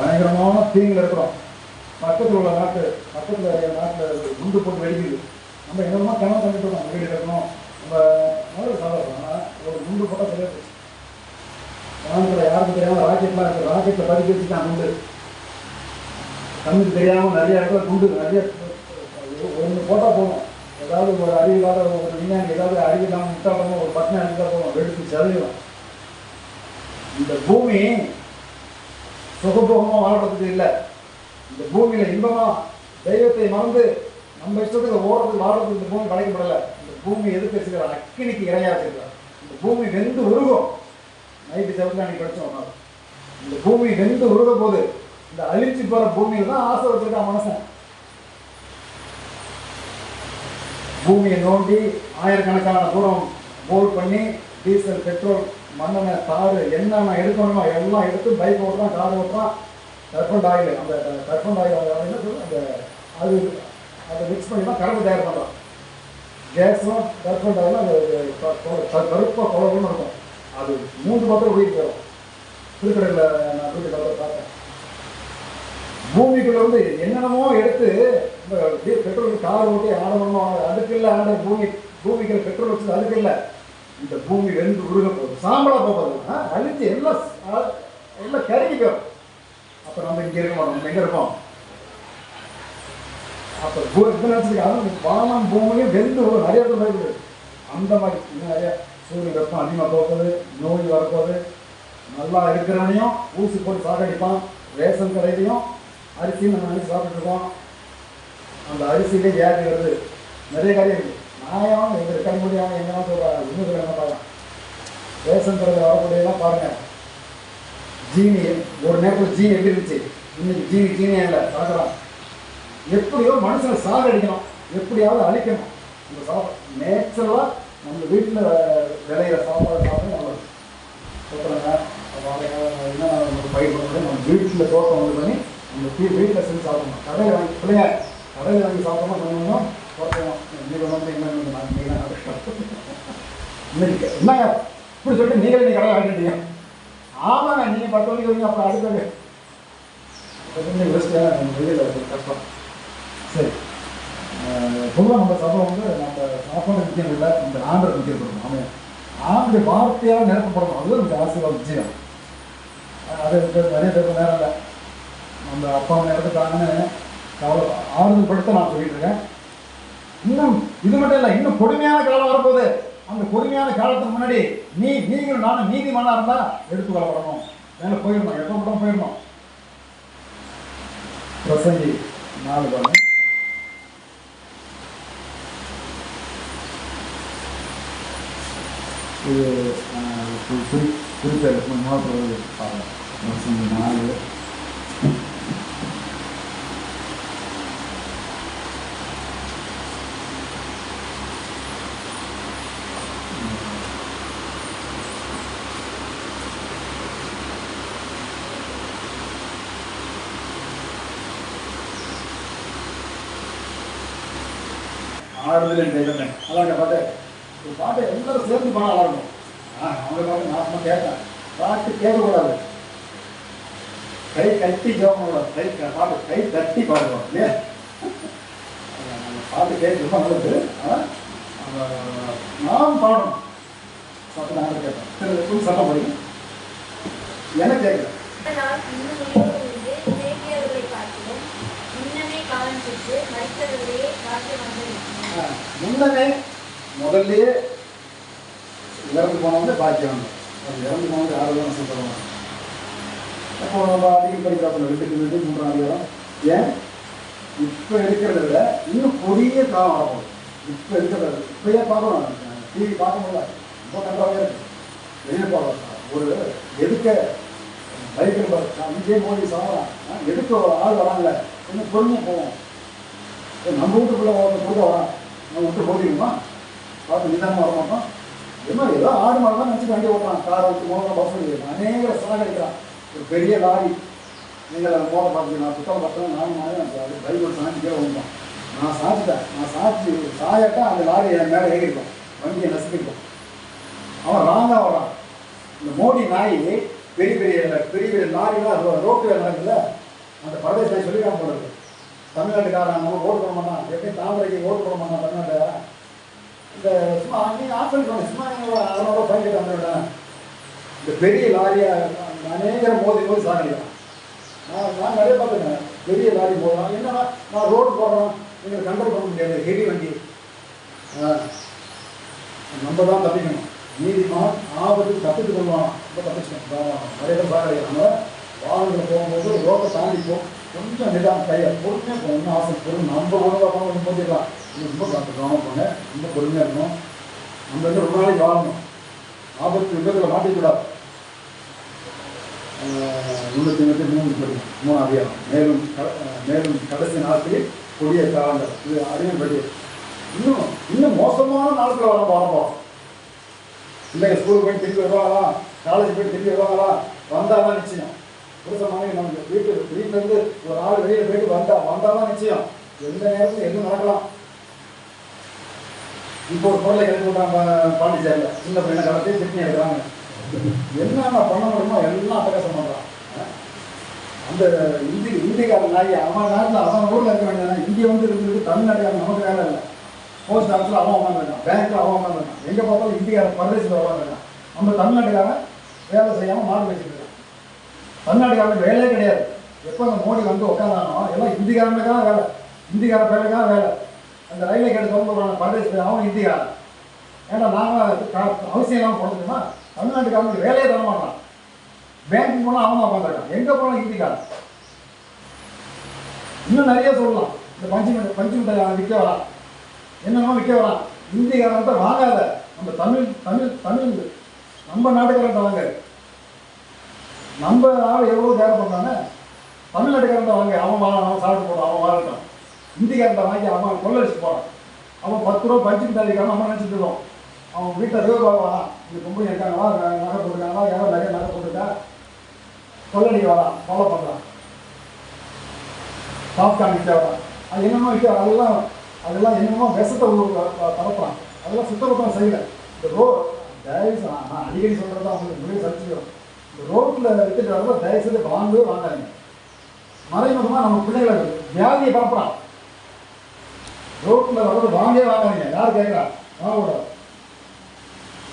பயங்கரமான தீங்கில் இருக்கிறோம். பக்கத்தில் உள்ள நாட்டில் குண்டு போட்டு வெடிக்குது. நம்ம என்னமா கிணறு தந்துட்டு இருக்கோம், வீடு கட்டணும், நம்ம நல்ல சாதாரணம். ஆனால் ஒரு குண்டு போட்டால் தெரியாது. கிணத்துல யாருக்கும் தெரியாமல் ராக்கெட்லாம் இருக்குது, ராக்கெட்டில் பதிக்க வச்சுட்டான் குண்டு. கண்ணுக்கு தெரியாமல் நிறைய இடத்துல குண்டு நிறைய ஒன்று போட்டால் போகணும். ஏதாவது ஒரு அறிவில்லாத ஒரு விஞ்ஞானி ஏதாவது அறிவில்லாமல் முட்டாளமாக ஒரு பட்டனை அடித்தால் போகணும், வெடித்து செதறிடும். இந்த பூமி சுகபோகமாக வாழ்றதுக்கு இல்லை. இந்த பூமியில் இன்பமாக தெய்வத்தை மறந்து நம்ம இஷ்டத்துக்கு ஓடுறதுக்கு வாழ்றதுக்கு இந்த பூமி படைக்கப்படலை. இந்த பூமி எதுக்கு வச்சுக்கிறார்? அக்கினிக்கு இரையாக வச்சுக்கிறார். இந்த பூமி வெந்து உருகும். நைட்டு செவத்தில் அன்னைக்கு படித்தோம். இந்த பூமி வெந்து உருக போது இந்த அழிச்சு போகிற பூமியில் தான் ஆசை வச்சுருக்கான் மனுஷன். பூமியை நோண்டி ஆயிரக்கணக்கான தூரம் போல் பண்ணி டீசல், பெட்ரோல், மண்ணெண்ணெய், தாறு என்னென்ன எடுக்கணுமோ எல்லாம் எடுத்து பைக் ஓட்டுறான், கார் ஓட்டுறான். கர்பன் ஆயில், அந்த கர்பன் ஆயில் என்ன சொல்லு, அந்த அது அதை மிக்ஸ் பண்ணி தான் கரண்ட் தயார் பண்ணுறான். கேஸும் கர்பன் ஆயிலும் அது கருப்பாக குழம்புன்னு இருக்கும். அது 3 பக்கம் வீட்டுக்கு வரும். திருக்கடையில் நான் வீட்டுக்கு பார்த்தேன். பூமிக்குள்ள வந்து என்னென்னமோ எடுத்து இந்த பெட்ரோல் கார் ஓட்டி ஆடணுமோ அதுக்கு இல்லை. ஆட பூமிக்கு பெட்ரோல் வச்சு அதுக்கு இல்லை. இந்த பூமி வெந்து உருக போகுது, சாம்பலாக போகுது, அழிச்சு எல்லாம் கருகி போயிடும். அப்போ நம்ம இங்கே இருக்க மாட்டோம், நம்ம எங்கே இருப்போம்? அப்போ இது நினச்சிருக்கு. அதுவும் வானம் பூமியும் வெந்து நிறைய இடத்துல இருக்குது. அந்த மாதிரி இன்னும் நிறைய சூரிய வெப்பம் அதிகமாக போகுது, நோய் வரப்போகுது. நல்லா இருக்கிறவனையும் ஊசி போட்டு சாகடிப்பான். ரேஷன் கடையிலையும் அரிசியும் நம்ம நினைச்சு சாப்பிட்டுருக்கோம். அந்த அரிசியிலே வியாதி வருது. நிறைய காரியம் இருக்குது. நியாயம் எங்கள் இருக்க முடியாமல் எங்கன்னா சொல்கிறாங்க. இன்னும் என்ன பார்க்கலாம், ரேஷன் கடையில் வரக்கூடியலாம் பாருங்கள். ஜீனி ஒரு நேரத்தில் ஜீனி எப்படி இருந்துச்சு, இன்னைக்கு ஜீனியே இல்லை, பார்க்கலாம். எப்படியோ மனுஷனை சாகடிக்கணும், எப்படியாவது அழிக்கணும். இந்த நேச்சுரலாக நம்ம வீட்டில் விளையிற சாப்பாடு சாப்பிட்டு நம்ம சொல்கிறாங்க. என்ன நம்ம பயிர் பண்ணுறது, நம்ம வீட்டில் தோட்டம் வந்து பண்ணி நம்ம வீட்டில் செஞ்சு சாப்பிடணும். கடையில் வாங்கி பிள்ளைங்க கடையில் வாங்கி சாப்பிடணும், கொஞ்சம் குறைக்கணும். நீங்கள் வந்து என்ன இன்னைக்கு என்னங்க இப்படி சொல்லிட்டு நீங்களே நீ கடையில் வாங்கிட்டீங்க. ஆமாங்க, நீங்கள் 10 மணிக்கு வரீங்க, அப்புறம் அடுத்தது கொஞ்சம் யோசிச்சேன். வெளியில் கஷ்டம். சரி, பொதுவாக நம்ம சபை வந்து நம்ம சாப்பாடு முக்கியம் இல்லை, இந்த ஆண்டை முக்கியம் கொடுக்கணும். அவன் ஆண்டு வார்த்தையாக நிரப்பப்படணும். அதுவும் இந்த ஆசீர்வாத விஷயம். அது நிறைய பேருக்கு நேரம் இல்லை. நம்ம அப்பா அம்மா இறந்துட்டாங்கன்னு கவலை ஆறுதல் படுத்த நான் சொல்லிட்டு இருக்கேன். இன்னும் இது மட்டும் இல்லை, இன்னும் கொடுமையான காலம் வரப்போகுது. அந்த கொடுமையான காலத்துக்கு முன்னாடி நீங்களும் நானும் நீதிமானா இருந்தால் எடுத்து கொள்ளப்படணும், மேலே போயிடணும், எப்போ கூட போயிடணும். பிரசங்கி 4 பாருங்க. இது குறிப்பிட்ட ஞாபகம் பாருங்க. பிரசங்கி 4 ஆறுதல் தெய்வமே. அதாங்க பாட்டு, ஒரு பாட்டை எல்லாரும் சேர்ந்து பாட ஆரம்பம். அவங்க பாட்டு நான் சும்மா கேட்டேன். பாட்டு கேட்கக்கூடாது, கை கட்டி கேட்கக்கூடாது. பாட்டு கை தட்டி பாடுவோம் இல்லையா? பாட்டு கேட்க ரொம்ப நல்லது. நான் பாடணும். சட்டம் நான் கேட்டேன். சட்டம் படிங்க. எனக்கு கேட்குறேன். முன்னமே முதல்லையே இறந்து போனவங்க பாக்கியம். அது இறந்து போனவங்க யாரும் தான் சொல்லுவாங்க. அப்போ நம்ம அதிகம் படிக்கிறாப்புல 2க்கு 3ஆம் அதிகாரம். ஏன் இப்போ இருக்கிறத விட இன்னும் பெரிய காலம் ஆகும். இப்போ இருக்கிறது இப்பயே பார்க்கணும். டிவி பார்க்க முடியல, ரொம்ப கண்டாவே இருக்கு. வெளியே பார்க்கலாம். ஒரு எதுக்க பைக்கில் விஜய் மோடி சாப்பிட்றான், எதுக்கு ஆள் வராங்கல்ல, கொஞ்சம் பொறுமையாக போவோம். நம்ம வீட்டுக்குள்ளே கூட வரான், நம்ம விட்டு போட்டிடுமா, பார்த்து நிதானமாக வர மாட்டோம். ஏதோ ஆடு மாடு தான் நினச்சி வண்டி ஓட்டுறான். காரை விட்டு மோதிரம் பஸ் பண்ணிடுறான். அநேக சாகடிக்கிறான். ஒரு பெரிய லாரி நீங்கள் அதை மோதிரம் பார்த்துக்கலாம். நான் புத்தகம் பார்த்தேன். நானும் அது பைபிள் சாஞ்சிக்கே வந்துட்டோம். நான் சாய்ச்சிட்டேன். நான் சாய்ச்சி சாயட்டா அந்த லாரி என் மேலே ஏறிருக்கோம், வண்டியை நசுக்கிருக்கோம். அவன் ராங்காக வரான். இந்த மோடி நாய் பெரிய பெரிய பெரிய பெரிய லாரிலாம் ரோட்டு வேலை இருக்குல்ல, அந்த பிரதேசத்தை சொல்லிக்காம போடுறது. தமிழ்நாட்டுக்காரன் நம்ம ஓட்டு போட மாட்டான், எப்படி தாமரைக்கு ஓட்டு போட மாட்டான் தமிழ்நாட்டுக்காரன். இந்த சும்மா நீங்கள் ஆட்கள் சொன்னேன், சும்மா நீங்கள் அதனோட பயன்படுத்த தமிழ்நாடு இந்த பெரிய லாரியை அநேக மோதி சாகடிக்கலாம். நான் நிறைய பார்த்துருக்கேன், பெரிய லாரி போடுறோம். என்னன்னா நான் ரோடு போடுறோம், நீங்கள் கண்ட்ரோல் பண்ண முடியாது, ஹெவி வண்டி. நம்ம தான் தப்பிக்கணும். நீதிமான் ஆபத்துக்கு தப்பித்து கொள்வான், ரொம்ப தப்பிச்சுக்கணும். நிறைய பேர் சாகடிக்கிறாங்க. வாகனத்தில் போகும்போது ரோட்டை தாண்டி கொஞ்சம் நிதானம் கையை பொறுமையாக போகணும். இன்னும் ஆசை பொருள் நம்ம உணவாக கொஞ்சம் போட்டிக்கலாம். ரொம்ப கவனம் போங்க, ரொம்ப பொறுமையாக இருக்கணும். நம்ம வந்து ரொம்ப நாளைக்கு வாழணும். ஆபத்து விபத்தில் மாட்டிக்கூடாது. 3 அதிகாரம். மேலும் கடைசி நாட்களில் கொடிய காலங்கள். இது அறிவியல் படி இன்னும் மோசமான நாட்கள் வரப்போம். பிள்ளைங்க ஸ்கூலுக்கு போய் திரும்பி வருவாங்களா, காலேஜ் போய் திரும்பி வருவாங்களா, வந்தாதான் நிச்சயம். புருஷமாக நமக்கு வீட்டிலேருந்து ஒரு ஆள் வெளியில் போயிட்டு வந்தாதான் நிச்சயம். எந்த நேரத்தில் எதுவும் நடக்கலாம். இப்போ ஒரு பொருளை கிளப்பி விட்டாங்க பாண்டிச்சேரியில், சின்ன பையனை கலத்தி திருப்பி எடுக்கிறாங்க. என்னென்ன பண்ண முடியுமோ எல்லாம் அட்டகாசம் பண்ணுறான். அந்த இந்திக்காரன் நாய் அவன் நாட்டில் அவன் ஊரில் இருக்க வேண்டியது. இங்கே வந்து இருக்கிறது தமிழ்நாட்டுக்காரன் நமக்கு வேலை இல்லை. போஸ்ட் ஆஃபீஸில் அவன் உட்காந்துருக்கான், பேங்க்கில் அவன் உட்காந்துருக்கான், எங்கே பார்த்தாலும் இந்திக்காரன் பரதேசில் உட்காந்துருக்கான். நம்ம தமிழ்நாட்டுக்காரன் வேலை செய்யாமல் மாடு வச்சுருக்கான். தமிழ்நாட்டுக்காரன் வேலையே கிடையாது. எப்போ அந்த மோடி வந்து உட்காந்தானோ எல்லாம் இந்திக்காரனுக்கான வேலை, இந்திக்கார பேருக்கான வேலை. அந்த ரயிலை கேட்டு சொல்லுறாங்க பரதேசி, அவன் இந்திக்காரன். ஏன்னா நாங்கள் அவசியம் இல்லாமல் போடுறதுமா, தமிழ்நாட்டுக்காரனுக்கு வேலையே தர மாட்டான். பேங்க்கு போனால் அவன் உட்காந்துருக்கான், எங்கே போனால் இந்திக்காரன். இன்னும் நிறைய சொல்லலாம். இந்த பஞ்சு மிட்டாய் விற்க வரான், என்னென்னமோ விற்க வரான். இந்திக்காரன்ட்ட வாங்காத, நம்ம தமிழ் நம்ம நாட்டுக்காரன்ட்ட வாங்க. நம்ம ஆள் எவ்வளோ தேவைப்படுறாங்க. தமிழ்நாட்டுக்காரன்ட்ட வாங்க, அவன் சாப்பிட்டு போடுறான், அவன் வாழட்டும். இந்திக்காரன்ட்ட வாங்கி அவன் கொள்ளடிச்சு போகிறான். அவன் 10 ரூபா பஞ்சு மிட்டாய் இருக்கான்னு நம்ம நினச்சிட்டு இருக்கோம். அவன் வீட்டில் ரூபாய் வரான், இந்த பொம்பளை இருக்காங்களா, நகை போட்டுருக்காங்களா, யாரோ நிறைய நகை போட்டுருக்கா, கொள்ளடிக்க வரான், ஃபாலோ பண்ணுறான். பாப்கார்ன் விற்க வரான், அது என்னமோ விற்க, அதெல்லாம் என்னமோ விஷத்தை பரப்புறான். அதெல்லாம் சுத்தபத்தம் செய்யலை. இந்த தயவு நான் அடிக்கடி சொல்கிறதா அவங்களுக்கு முடிவு சலிச்சுக்கிறோம். இந்த ரோட்டில் வித்துட்டு வரப்போ தயவு செய்து வாங்கவே வாங்காதீங்க. மறைமுகமாக நம்ம பிள்ளைகளை வியாதியை பரப்புறான். ரோட்டில் வரது வாங்கவே வாங்காதீங்க. யார் கேட்குறா? வாங்கக்கூடாது.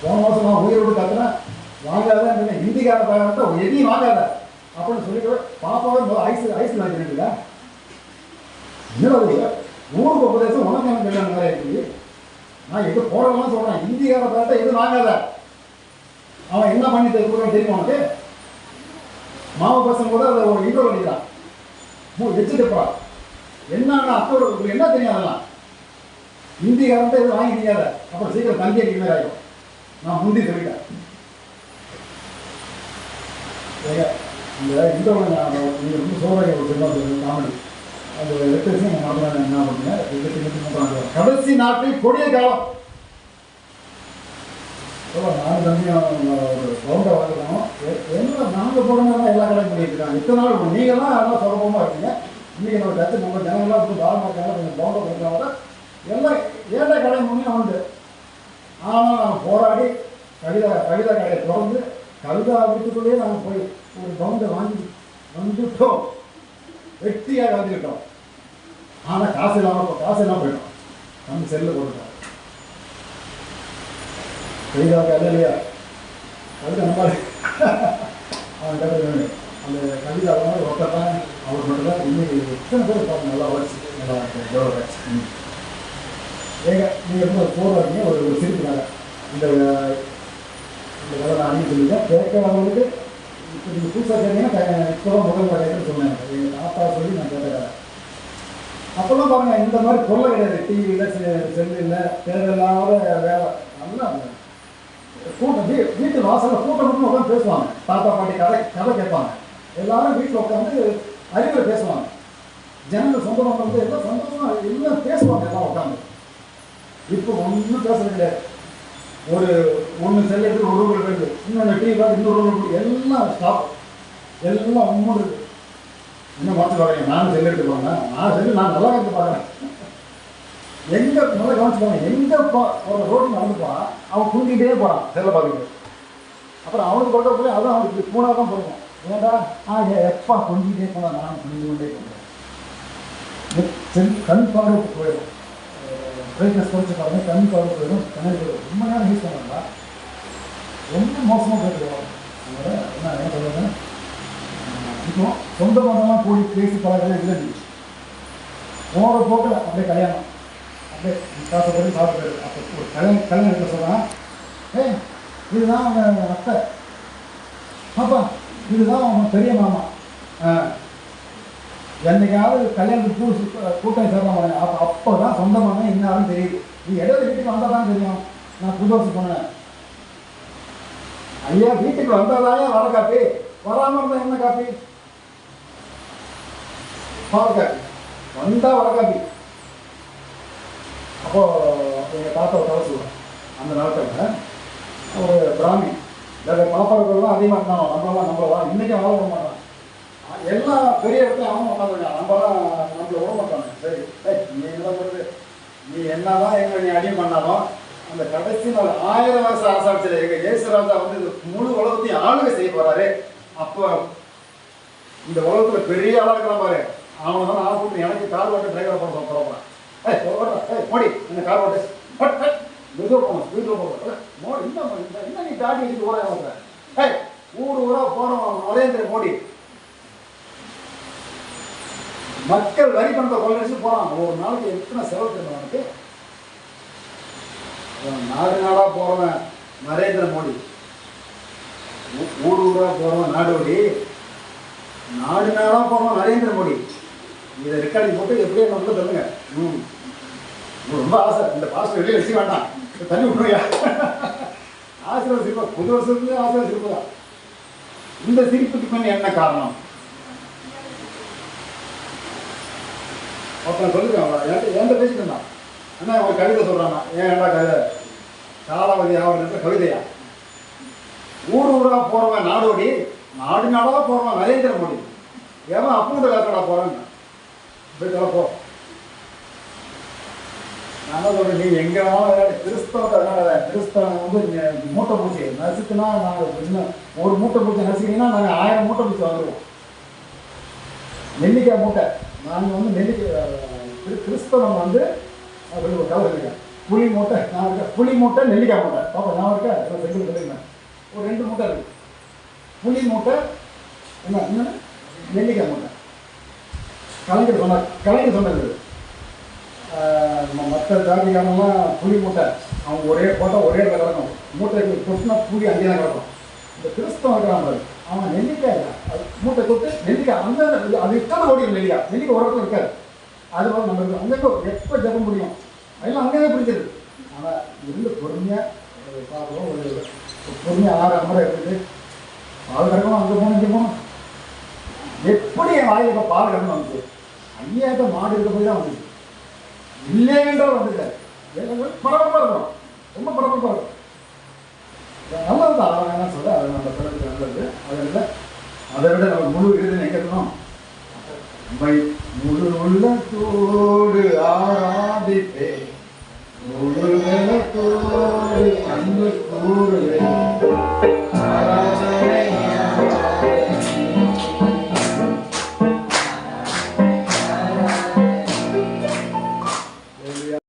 போன மாதம் நான் உயிர் விட்டு கத்துறேன், வாங்காத இந்திக்கார பையன் எதையும் வாங்காத அப்படின்னு சொல்லிட்டு பாப்பாவே ஐஸ் வாங்கிக்கிறீங்களா? இன்னொரு ஊருக்கு உபதேசம் உனக்கு எனக்கு கல்யாணம் நிறைய இருக்குது. நான் எது போடலாம் சொல்கிறேன், இந்திக்கார பையன் எதுவும் வாங்காத. அவன் என்ன பண்ணி தெரியுமா உனக்கு? மாவு பசங்க கூட அதை ஒரு இன்ட்ரோ பண்ணிக்கிறான், வச்சுட்டுப்பா. என்னன்னா அப்போ என்ன தெரியும்? அதெல்லாம் இந்திக்காரன்ட்ட எதுவும் வாங்கி தெரியாத, அப்புறம் சீக்கிரம் தங்கி அடிக்க மாதிரி ஆகிடும். நான் முந்தி சொல்லிட்டேன். இந்த இன்டர்வியூ நீங்கள் ரொம்ப சோழரை ஒரு சின்ன காமெடி அந்த 8 வருஷம் எங்கள் மாப்பிள்ளை என்ன பண்ணுங்க. கடைசி நாட்டில் கொடிய காலம். நானும் தம்பியும் ஒரு கவுண்டை வாங்கிக்கிறோம். என்ன நாங்கள் போடுறதுனா எல்லா கடையும் பண்ணிட்டுருக்காங்க. இத்தனை நாள் நீங்கள்லாம் எல்லாம் சுலபமாக இருக்கீங்க. இன்றைக்கி என்னோட கட்சி நம்ம ஜனங்களாம் வந்து தாழ்மாக்காக கொஞ்சம் கவுண்டை கொடுத்தா எல்லாம் ஏழை கடை முன்னே உண்டு. ஆனால் நாங்கள் போராடி கவிதா கடையை திறந்து கவிதா வீட்டுக்குள்ளேயே நாங்கள் போய் ஒரு கவுண்டை வாங்கி வந்துட்டோம், வெற்றியாக வந்துக்கிட்டோம். ஆனால் காசு இல்லாமல் போயிட்டோம். நம்ம செல்லில் போட்டுட்டோம். கவிதாவுக்கு அல்ல இல்லையா? கவிதா நம்ம அவன் கதை அந்த கவிதா மாதிரி ஒருத்தான் அவர் மட்டும்தான் இன்னைக்கு எத்தனை பேர் பார்த்து நல்லா வச்சு நல்லா டெவலப் ஆச்சு. நீங்கள் ரொம்ப போராடிங்க ஒரு சிரிப்புனாங்க. இந்த வேலை நான் அன்னைக்கு சொல்லிட்டேன். கேட்கறவங்களுக்கு இப்போ நீங்கள் புதுசாக கேட்டீங்கன்னா இப்போ தான் முதல் கடைன்னு சொன்னாங்க. எங்கள் தாத்தா சொல்லி நான் கேட்டேன். அப்போல்லாம் பாருங்கள், இந்த மாதிரி பொருளை கிடையாது. டிவி இல்லை, செல்லு இல்லை, தேவையில்லாத வேலை. நல்லா கூட்டம் வீட்டு வாசலில் கூட்டம் மட்டும் உட்காந்து பேசுவாங்க. தாத்தா பாட்டி கதை கேட்பாங்க. எல்லாரும் வீட்டில் உட்காந்து அறிவுரை பேசுவாங்க. ஜனங்கள் சொந்தமாக வந்து எல்லாம் சந்தோஷமாக எல்லாம் பேசுவாங்க. எல்லாம் உட்காந்து இப்போ ஒன்றும் பேசுறது கிடையாது. ஒன்று செல் எடுத்து ஒரு ரூபாய் போயிடுது, இன்னொன்று டிவி பார்த்து இன்னொரு ரூபாய், எல்லாம் ஸ்டாப், எல்லாம் ஒன்று இருக்குது. இன்னும் மாற்றி பார்க்குறேன். நானும் செல் எடுத்து போகிறேன். நான் நல்லா எடுத்து பார்க்குறேன். எங்கே நல்லா கவனிச்சு போங்க. எங்கே ஒரு ரோட்டில் நடந்துப்பான், அவன் குந்திக்கிட்டே போகிறான் செல்லை பார்த்துக்கிட்டு. அப்புறம் அவனுக்கு கொண்ட போய் அதுவும் அவனுக்கு பூனா தான் பிறக்கும். ஏன்டா எப்பா கொஞ்சிட்டே போனால் நான் கொஞ்சம் கொண்டே போகிறேன். கண் பார்வை போயிடும். பிரைட்னஸ் குறைச்சி பாருங்க, கண் பார்வை போயிடும். கண்ணாடி போயிடும். ரொம்ப நேரம் யூஸ் பண்ணா ரொம்ப மோசமாக போயிடுவோம். அதனால் என்ன சொல்லுவாங்க, இப்போ சொந்த மதமாக போய் பேசி பழகிறது இல்லை. போகிற போக்கில் அப்படியே கல்யாணம் அப்படியே காசை போய் சாப்பிட்டு அப்போ ஒரு கல்யாணம் எடுக்க சொல்கிறான். இதுதான் அவன் அத்தை, பாப்பா இதுதான் அவன் பெரிய மாமா. என்னைக்காவது கல்யாணத்துக்கு கூட்டம் சேர்றான். அப்போ தான் சொந்தமான என்னாலும் தெரியுது. நீ இடையில வீட்டுக்கு வந்தால் தான் தெரியும். நான் புது வருஷம் சொன்னேன், ஐயா வீட்டுக்கு வந்தாதானே வர காப்பி, வராமல் இருந்தால் என்ன காப்பி? பால் காப்பி, வந்தால் வர காப்பி. அப்போது எங்கள் தாத்தா தலை சொல்லுவேன். அந்த நாட்களில் ஒரு பிராமி வேறு பாப்பாக்கள்லாம் அதிகமாக இருந்தாலும் நம்மளலாம் இன்றைக்கி வாழ விட மாட்டான். எல்லா பெரிய இடத்துல அவனும் உட்காந்துருக்கான். நம்மளை விட மாட்டாங்க. சரி நீ என்ன பண்ணுறது, நீ என்ன தான் எங்களை நீ அடிமை பண்ணாலும் அந்த கடைசி நாள் 1000 வருஷ அரசாட்சியில் எங்கள் இயேசுராஜா வந்து இது முழு உலகத்தையும் ஆளுகை செய்ய போகிறாரு. அப்போ இந்த உலகத்தில் பெரிய ஆளாக இருக்கிற பாரு, அவனை தான் நான் கூப்பிட்டு எனக்கு கார் ஓட்டு டிரைவரை பண்ண போகிறேன். மோடி இந்த கார் ஓட்டு மெதுவாக போகணும், ஸ்பீடில் போகணும். மோடி இன்னும் நீ தாடி வச்சுட்டு ஊரா வர ஊர் ஊராக போகிறோம். நரேந்திர மோடி மக்கள் வரி பணத்தை கொள்ளடிச்சு போகிறான். ஒரு நாளைக்கு எத்தனை செலவு தெரியும் அவனுக்கு? நாடு நாடாக போகிறவன் நரேந்திர மோடி, ஊர் ஊராக போகிறவன் நாடோடி, நாடு நாடாக போகிறவன் நரேந்திர மோடி. இதை ரெக்கார்டிங் போட்டு எப்படியே நம்ம சொல்லுங்க. ரொம்ப ஆசை, இந்த பாஸ்டர் வெளியே வச்சுக்க வேண்டாம், தண்ணி விட்டுருயா. ஆசீர்வாத சிரிப்பா, புது வருஷத்துலேயே ஆசீர்வாத சிரிப்பு தான். இந்த சிரிப்புக்கு பண்ணி என்ன காரணம்? ஒருத்தன் சொல்லிருக்கான், என்கிட்ட பேசிட்டு இருந்தான். அண்ணா ஒரு கவிதை சொல்கிறான்னா, ஏன்டா கவிதை? காலாவதி ஆவணத்தில் கவிதையா? ஊர் ஊராக போகிறவன் நாடோடி, நாடு நாடாக போகிறவன் நரேந்திர மோடி. ஏன் அப்பூண்ட காக்கடா போகிறாங்க போய் போ. நான் சொல்கிறேன், நீ எங்கே வேணாலும் விளையாடு. கிறிஸ்தவன் வந்து மூட்டை பூச்சி நசுக்குனா நாங்கள் இன்னும் ஒரு மூட்டை பூச்சி நசுக்கிங்கன்னா நாங்கள் 1000 மூட்டை பூச்சி வந்துடுவோம். நெல்லிக்காய் மூட்டை நாங்கள் வந்து நெல்லிக்காய் கிறிஸ்தவன் வந்து அப்படி ஒரு கதை இருக்கேன். புளி மூட்டை நான் இருக்கேன், புளி மூட்டை நெல்லிக்காய் மூட்டை. பாப்பா நான் இருக்கேன், செங்கல் சொல்லியிருந்தேன். ஒரு 2 மூட்டை இருக்குது. புளி மூட்டை என்ன இன்னொன்று நெல்லிக்காய் மூட்டை. கலைஞர் சொன்னது மற்ற ஜாதிக்காரங்களாம் புளி மூட்டை அவங்க ஒரே போட்டால் ஒரே இடத்துல கிடக்கும். மூட்டை கொட்டினா புளி அங்கேயே தான் கிடக்கும். இந்த கிறிஸ்தவம் இருக்கிறாங்க அவன் நெல்லிக்காய் அது மூட்டை கொட்டு நெல்லிக்காய் அந்த அது இருக்காது ஓடியும். நெல்லிக்காய் ஒரு இடத்துல இருக்காது. அது போல் நம்ம இருக்கும் அங்கே எப்போ ஜபம் முடியும் அதெல்லாம் அங்கேயே பிடிச்சிருக்கு. ஆனால் இருந்து பொறுமையாக பார்க்கணும். ஒரு பொறுமையாக 6 அமரை இருக்குது. பால் கிடக்கணும், அங்கே போகணும் இங்கே போகணும். எப்படி என் வாயில் இப்போ பால் கிடக்கணும் வந்துச்சு? ஐயாயிரத்தை மாடு இருக்க போய் தான் வந்துச்சு. இல்லைன்ற வந்துட்டார். பரபரப்பாக இருக்கும், ரொம்ப பரபரப்பாக இருக்கும். நல்லது தான். அவன் என்ன சொல்ல அது நம்ம பிறகு நல்லது. அதை விட நம்ம முழு விருது நினைக்கணும். முழு உள்ளத்தோடு ஆரா